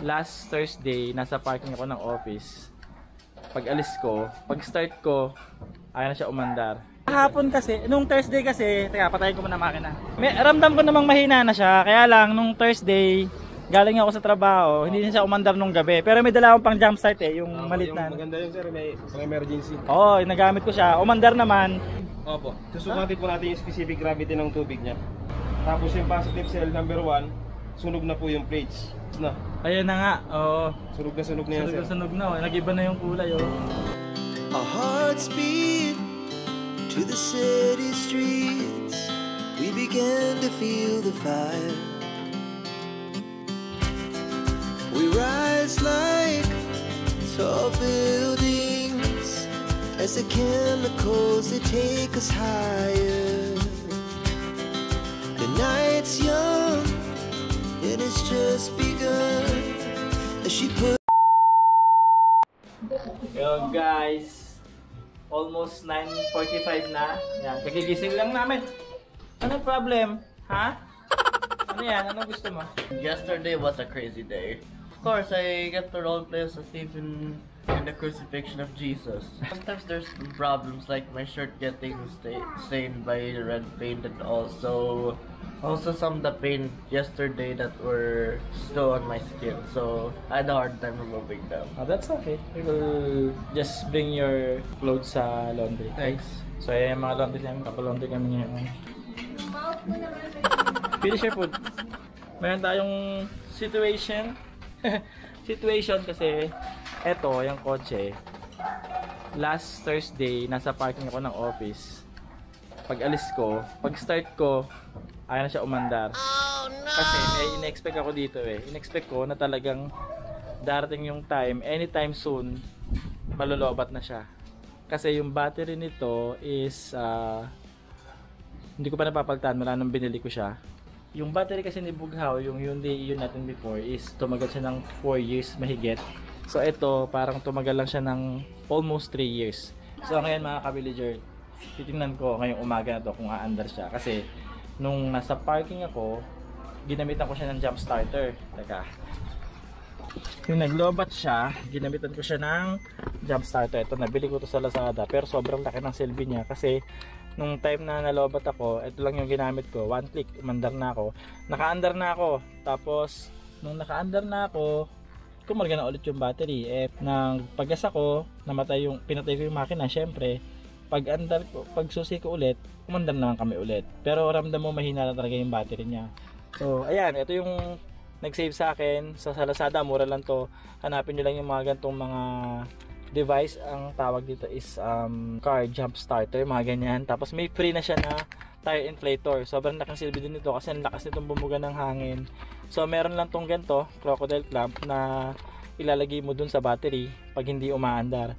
last Thursday, nasa parking ako ng office. Pag alis ko, pag start ko, ayaw na siya umandar. Kahapon kasi, nung Thursday kasi, teka, patayin ko muna makina. Ramdam ko namang mahina na siya, kaya lang nung Thursday, galing ako sa trabaho, hindi na siya umandar nung gabi. Pero may dala akong pang jump start eh, yung malit na. Maganda yun sir, may emergency. Oo, nagamit ko siya. Umandar naman. Opo. Susukatin po natin yung specific gravity ng tubig niya. Tapos yung positive cell number 1, sunog na po yung plates. Na. Ayun na nga, oo. Sunog na yan sir. Sunog na, nag-iba na yung kulay oh. Our hearts beat to the city streets. We began to feel the fire. We rise like tall buildings as the chemicals they take us higher. The night's young and it's just begun as she put. Yo guys, almost 9:45 na. Yan, kagigising lang namin. Anong problem? Ha? Ano yan? Anong gusto mo? Yesterday was a crazy day. Of course, I get to roleplay as a thief in the crucifixion of Jesus. Sometimes there's problems like my shirt getting stained by red paint, and also some of the paint yesterday that were still on my skin. So I had a hard time removing them. Oh, that's okay. We will just bring your clothes sa laundry. Thanks. So yung mga laundry namin, kapalaundry kami ngayon. Finish your food. Meron tayong situation kasi eto, yung kotse last Thursday, nasa parking ako ng office. Pag alis ko, pag start ko, ayaw na siya umandar. Kasi may in-expect ako dito eh. In-expect ko na talagang darating yung time, anytime soon, malolobat na siya. Kasi yung battery nito is hindi ko pa napapagtaan, wala nang binili ko siya. Yung battery kasi ni Bughaw, yung Hyundai Ion natin before, is tumagal siya ng 4 years mahigit. So ito, parang tumagal lang siya ng almost 3 years. So ngayon mga ka-villager, titingnan ko ngayong umaga na to kung aandar siya. Kasi nung nasa parking ako, ginamitan ko siya ng jump starter. Teka. Yung naglobat siya, ginamitan ko siya ng jump starter. Ito, nabili ko to sa Lazada. Pero sobrang laki ng silbi niya kasi nung time na nalobat ako, ito lang yung ginamit ko. One click, umandar na ako. Naka-andar na ako. Tapos, nung naka-andar na ako, kumarga na ulit yung battery. Nang paggas ako, pinatay ko yung makina. Syempre, pag-andar ko, pag susi ko ulit, umandar naman kami ulit. Pero ramdam mo mahina na talaga yung battery niya. So, ayan, ito yung nag-save sa akin. Sa Lazada, mura lang to. Hanapin nyo lang yung mga gantong mga device. Ang tawag dito is car jump starter, mga ganyan. Tapos may free na siya na tire inflator. Sobrang laking silbi din nito kasi ang lakas nitong bumuga ng hangin. So meron lang tong ganito, crocodile clamp, na ilalagay mo dun sa battery pag hindi umaandar.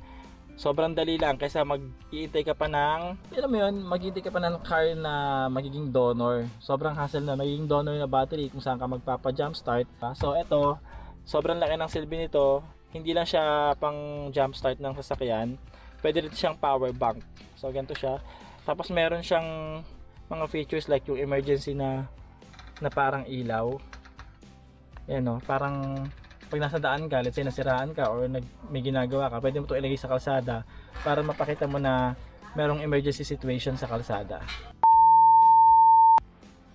Sobrang dali lang kaysa mag-iintay ka pa ng, alam mo yun, mag-iintay ka pa ng car na magiging donor. Sobrang hassle na magiging donor na battery kung saan ka magpapa-jump start. So eto, sobrang laki ng silbi nito. Hindi lang siya pang jump start ng sasakyan, pwede rin siyang power bank. So ganito siya. Tapos meron siyang mga features like yung emergency na parang ilaw. Ayan o, parang pag nasa daan ka, let's say nasiraan ka or may ginagawa ka, pwede mo ito ilagay sa kalsada para mapakita mo na merong emergency situation sa kalsada.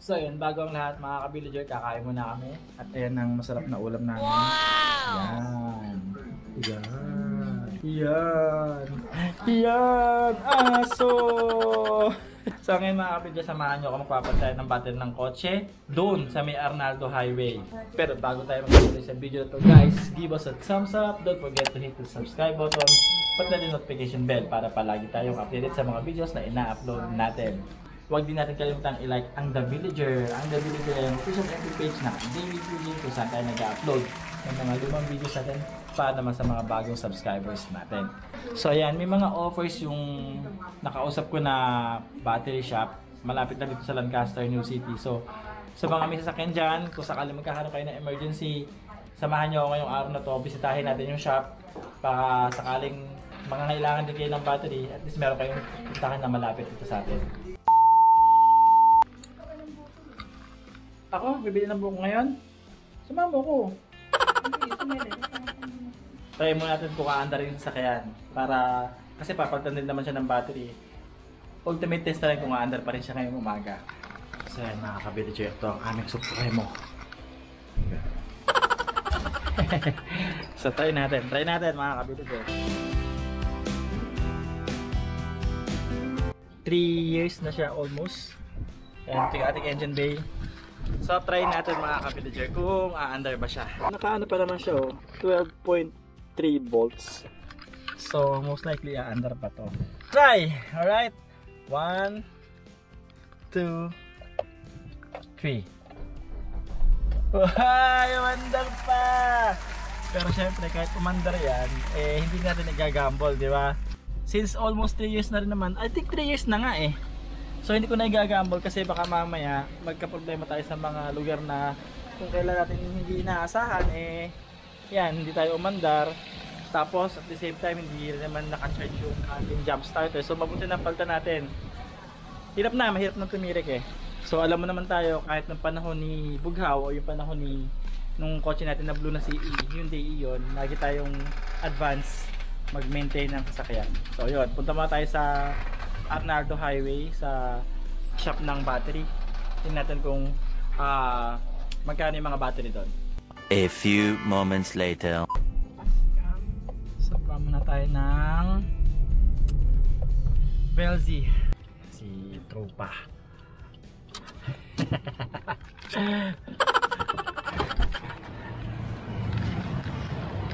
So yun, bago ang lahat mga ka-villager, kakain muna kami. At ayan ang masarap na ulam namin. Yan. Yan. Aso! So ngayon mga ka-villager, samahan nyo ako magpapantay ng battery ng kotse doon sa may Arnaldo Highway. Pero bago tayo mag-tuloy sa video na to guys, give us a thumbs up. Don't forget to hit the subscribe button. Pati na din notification bell para palagi tayong updated sa mga videos na ina-upload natin. Huwag din natin kalimutan i-like ang The Villager. Ang The Villager ay ang official FB page na daily video kung saan tayo nag-upload ng mga lumang videos natin para naman sa mga bagong subscribers natin. So ayan, may mga offers yung nakausap ko na battery shop. Malapit na dito sa Lancaster, New City. So sa mga may sasakyan dyan, kung sakali magkakaroon kayo ng emergency, samahan nyo ngayong araw na to. Bisitahin natin yung shop para sakaling mangangailangan din kayo ng battery, at least meron kayong puntahan na malapit dito sa atin. Ako, bibili ng buko ngayon. Sumama ko. Try mo natin kung kaanda rin yung sasakyan. Para, kasi papalitan din naman siya ng battery. Ultimate test na rin kung kaandar pa rin siya ngayong umaga. So yan mga ka-villager, ito ang aming Supremo. So try natin mga ka-villager. 3 years na siya almost. Ayan, ito yung ating engine bay. So try natin mga ka-villager kung aandar ba siya. Nakaano pa naman siya, oh, 12.3 volts. So most likely aandar pa to. Try! Alright! 1, 2, 3. Wow! Umandar pa! Pero syempre kahit umandar yan, eh hindi natin nagagambol, di ba? Since almost 3 years na rin naman, I think 3 years na nga eh. So hindi ko na igagambol kasi baka mamaya magka-problema tayo sa mga lugar na kung kailan natin hindi inaasahan, eh yan, hindi tayo umandar. Tapos at the same time hindi naman naka-charge yung ating jump starter. So mabuti na palitan natin. Mahirap na tumirik eh. So alam mo naman tayo kahit ng panahon ni Bughaw o yung panahon ni nung kotse natin na blue na CE, Hyundai Ion, lagi tayong advance mag-maintain ng sasakyan. So yun, punta muna tayo sa Arnaldo Highway sa shop ng battery. Tingnan natin kung magkano yung mga battery doon. A few moments later. Sapa muna tayo ng Belzy. Si Tropa.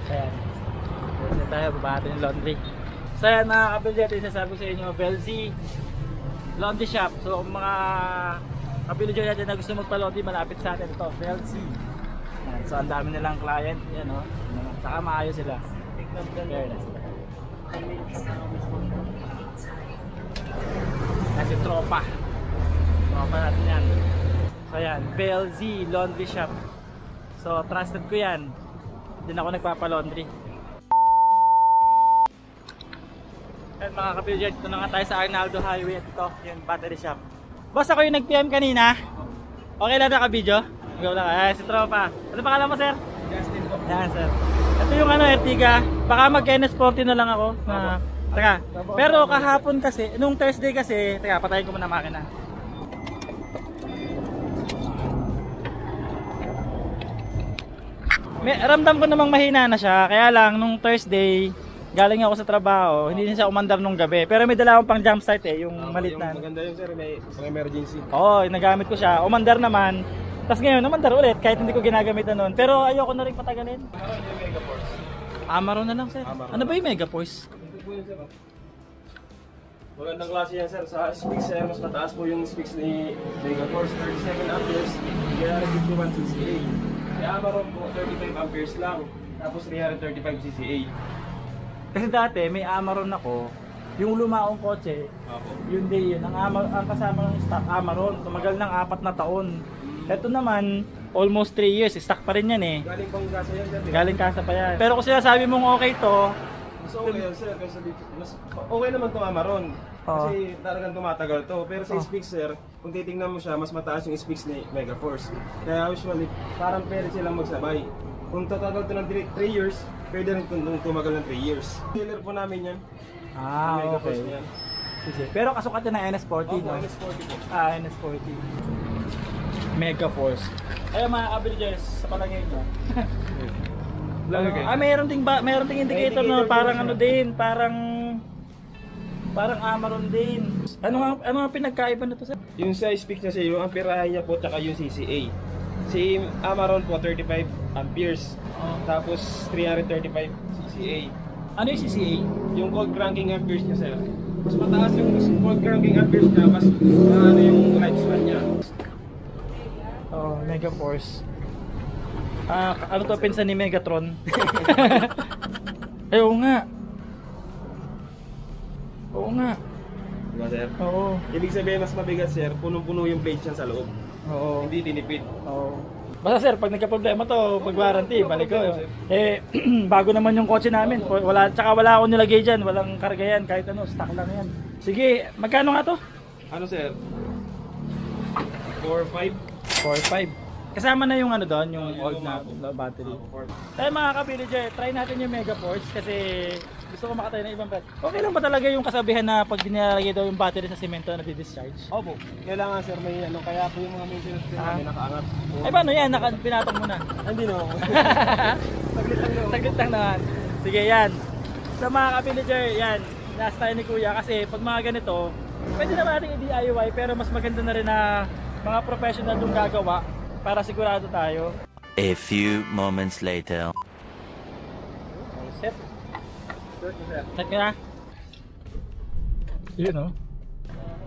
Ayan. Pwede tayo, baba natin yung laundry. So ayan mga kabilder, isasabi ko sa inyo, Belzy Laundry Shop. So kung mga kabilder natin na gusto magpa-laundry, malapit sa atin ito, Belzy. So ang dami nilang client, yan o. Saka maayos sila. Kasi Tropa natin yan. So yan, Belzy Laundry Shop. So trusted ko yan. Din ako nagpapa-laundry. And mga kapilya, dito na nga tayo sa Arnaldo Highway. At ito, yung battery shop. Boss, ako yung nag-PM kanina. Okay lang na ka-video? Go lang. Si Tropa. Ano pangalan mo, sir? Justin po. Yan, sir. Ito yung Ertiga. Baka mag-NS40 na lang ako. Teka. Pero kahapon kasi, nung Thursday kasi, teka, patayin ko muna makina. Ramdam ko namang mahina na siya. Kaya lang, nung Thursday, galing ako sa trabaho, hindi din siya umandar nung gabi. Pero may dala akong pang jump start eh, yung malit na. Maganda yun sir, may emergency. Oo, nagamit ko siya. Umandar naman. Tapos ngayon, umandar ulit kahit hindi ko ginagamitan noon. Pero ayoko na rin patagalin. Amaron yung Megaforce. Amaron na lang sir. Amaron. Ano ba yung Megaforce? Ito po yun sir. Magandang klase yan sir. Sa specs sir, mas mataas po yung specs ni Megaforce. 37 amperes, kaya 51 CCA. Kaya Amaron po, 35 amperes lang. Tapos 335 CCA. Kasi dati may Amaron ako. Yung lumaong kotse, yun din yun. Ang kasama ng stock Amaron. Tumagal ng 4 na taon. Ito naman, almost 3 years. Stock pa rin yan eh. Galing pang kasa yan sir. Galing kasa pa yan. Pero kung sinasabi mong okay to, Mas okay yan sir. Kasi mas okay naman itong Amaron. Kasi talagang tumatagal to. Pero sa specs sir, kung titingnan mo siya, mas mataas yung specs ni Megaforce. Kaya usually, parang pwede silang magsabay. Kung tatagal to ng 3 years, pwede rin kung tumagal ng 3 years. Dealer po namin yan. okay. Yan. Sige. Pero kasukat yan ng NS40, Opo, no? NS40 po. NS40. Megaforce. Ayun mga kabilgers, sa palagay nyo. Mayroon ding indicator na parang ano din, parang Amaron din. Ano nga pinagkaiba na to sir? Yung sa specs niya yung amperahe niya po, tsaka yung CCA. Si Amaron po, 35 amperes. Tapos 335 CCA. Ano yung CCA? Yung cold cranking amperes niya sir. Mas mataas yung cold cranking amperes niya, mas ano yung lifespan niya. Megaforce. Ano to pinsan ni Megatron? Ay, oo nga. Oo nga. Diba sir? Oo. Ibig sabihin mas mabigat sir, punong-puno yung plates niya sa loob. Oo. Hindi dinipid. Oo. Basta sir, pag nagka-problema to, pag warranty, balik ko. Eh, bago naman yung kotse namin. Tsaka wala akong nilagay dyan. Walang karga yan. Kahit ano, stock lang yan. Sige, magkano nga to? Ano sir? 4.5? 4.5. Kasama na yung ano doon, yung old na battery. Tayo mga ka-villager, try natin yung Mega Force kasi gusto ko makatry ng ibang battery. Okay lang ba talaga yung kasabihan na pag dinalagay daw yung battery sa semento na di-discharge? Opo. Kailangan sir may ano, kaya po yung mga maintenance din namin nakaangat. Ay paano yan? Pinatong mo na. Hindi no. Saglit lang naman. Sige yan. Sa mga ka-villager, yan. Last tayo ni Kuya kasi pag mga ganito, pwede naman natin i-DIY pero mas maganda na rin na mga professional yung gagawa para sigurado tayo. A few moments later. Set. Set ka na? Yun o.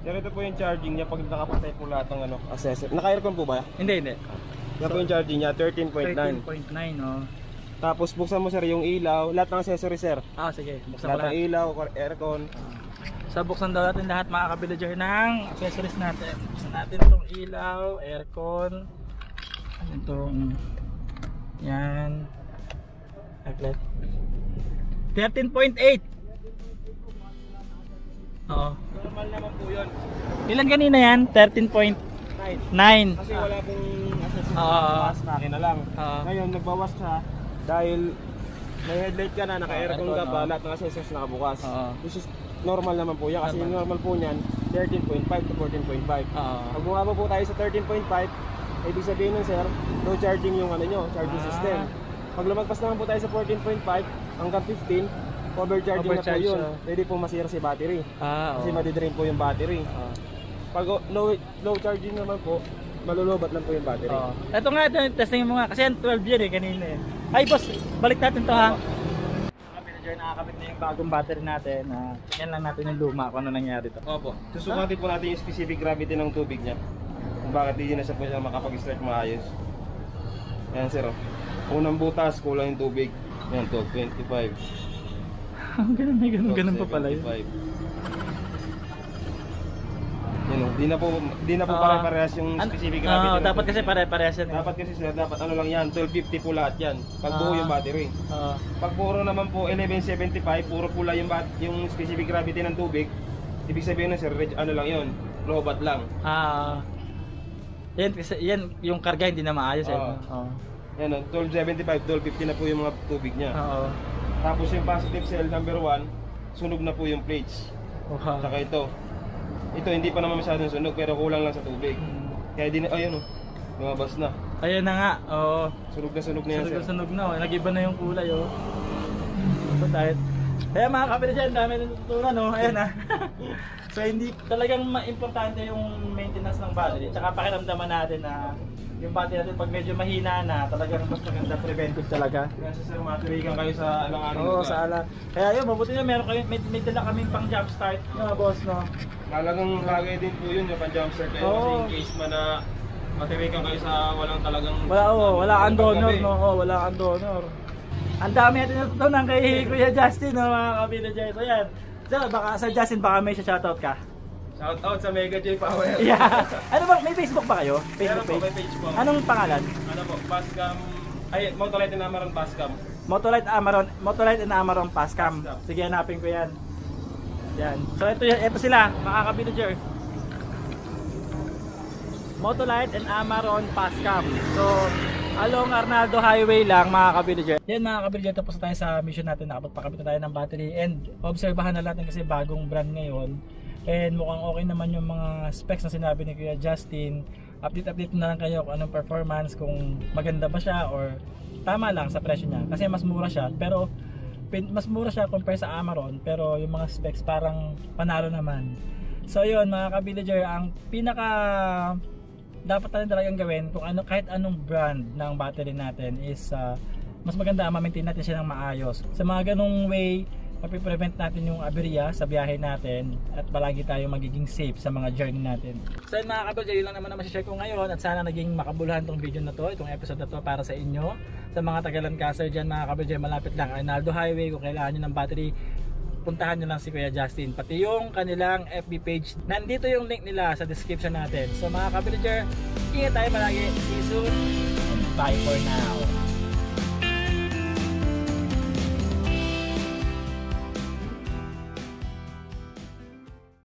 Sir, ito po yung charging niya pag nakapatay po lahat ng ano, accessory. Naka-aircon po ba? Hindi. Yan po yung charging niya, 13.9. 13.9 o. Tapos buksan mo sir yung ilaw, lahat ng accessory sir. Ah, sige. Buksan ko Lahat ng lahat. ilaw, aircon. So buksan daw natin lahat mga ka-villager ng accessories natin. Buksan natin itong ilaw, aircon. Itong yan. Outlet. 13.8. Oo. Normal naman po yun. Ilan kanina yan? 13.9. Kasi wala pong accessory. Bawas makina lang. Ngayon nagbawas siya dahil may headlight ka na, naka-aircon ka pa, lahat ng accessories nakabukas. Which is normal naman po yan kasi yung normal po niyan 13.5 to 14.5. Pag bumaba po tayo sa 13.5, ibig sabihin nun sir, low charging yung ano nyo, charging system. Pag lumagpas naman po tayo sa 14.5 hanggang 15, overcharging na po yun. Pwede po masira si battery. Kasi madidrain po yung battery. Pag low charging naman po, malulobat lang po yung battery. Ito nga, testing mo nga kasi 12 yan eh kanina eh. Ay boss, balik natin to ha. Nakakabit na yung bagong battery natin. Tingnan lang natin yung luma kung ano nangyari to. Opo. Susukatin po natin yung specific gravity ng tubig niya. Kung bakit hindi na siya po siya makapag-start maayos. Ayan sir. Unang butas, kulang yung tubig. Ayan, 12.25. Ganun pa pala yun. 12.75. Yan o, di na po pare-parehas yung specific gravity. Dapat kasi pare-parehas yan. Dapat kasi sir, dapat ano lang yan, 1250 po lahat yan. Pag buo yung battery. Pag puro naman po 1175, puro pula yung specific gravity ng tubig. Ibig sabihin na sir, ano lang yun, robot lang. Yan yung karga hindi na maayos eh. Yan o, 1275, 1250 na po yung mga tubig niya. Tapos yung positive cell number 1, sunog na po yung plates. Saka ito hindi pa naman masyadong sunog pero kulang lang sa tubig. Kaya di na, ayun o, lumabas na. Ayun na nga, oo. Sunog na yan sir. Sunog na, nag-iba na yung kulay oh. Kaya mga kapatid dyan, dami na natutunan no, ayan ha. So hindi talagang importante yung maintenance ng battery. Tsaka pakiramdaman natin na yung battery natin pag medyo mahina na, talagang mas maganda preventive talaga. Kasi sir, maturikan kayo sa alang-alang. Oo, sa alang. Kaya yun, mabuti na meron kayo, may dala kaming pang jump start, no boss no. Talagang bagay din po yun yung pang jump start kayo kasi in case man na matirikan kayo sa walang talagang wala kang donor no, wala kang donor. Ang dami natin natutunan kay Kuya Justin no, mga ka-villager. So yan, baka sa Justin baka may shoutout ka. Shout out sa Mega J Power. Yeah. Ano ba, may Facebook ba kayo? Facebook page? May page po. Anong pangalan? Ano po, Pascam. Ay, Motolite and Amaron Pascam. Motolite and Amaron Pascam. Sige, hanapin ko yan. Yan. So ito sila, mga ka-villager. Motolite and Amaron Pascam. So along Arnaldo Highway lang mga ka-villager. Yan mga ka-villager, tapos tayo sa mission natin. Nakapagpakabit na tayo ng battery and obserbahan na natin kasi bagong brand ngayon. And mukhang okay naman yung mga specs na sinabi ni Kuya Justin. Update na lang kayo kung anong performance, kung maganda ba siya or tama lang sa presyo niya. Kasi mas mura siya, pero mas mura siya compare sa Amaron, pero yung mga specs parang panalo naman. So yun mga ka-villager, ang pinaka dapat natin talagang gawin kung ano, kahit anong brand ng battery natin is mas maganda ma-maintain natin siya ng maayos. Sa mga ganung way, mapiprevent natin yung aberya sa biyahe natin at palagi tayo magiging safe sa mga journey natin. So yun mga ka-villager, yun lang naman na masishare ko ngayon at sana naging makabuluhan tong video na to, itong episode na to para sa inyo. Sa mga Tagalancaster dyan mga ka-villager, malapit lang Arnaldo Highway, kung kailangan nyo ng battery, puntahan nyo lang si Kuya Justin. Pati yung kanilang FB page, nandito yung link nila sa description natin. So mga ka-villager, ingat tayo palagi. See you soon and bye for now.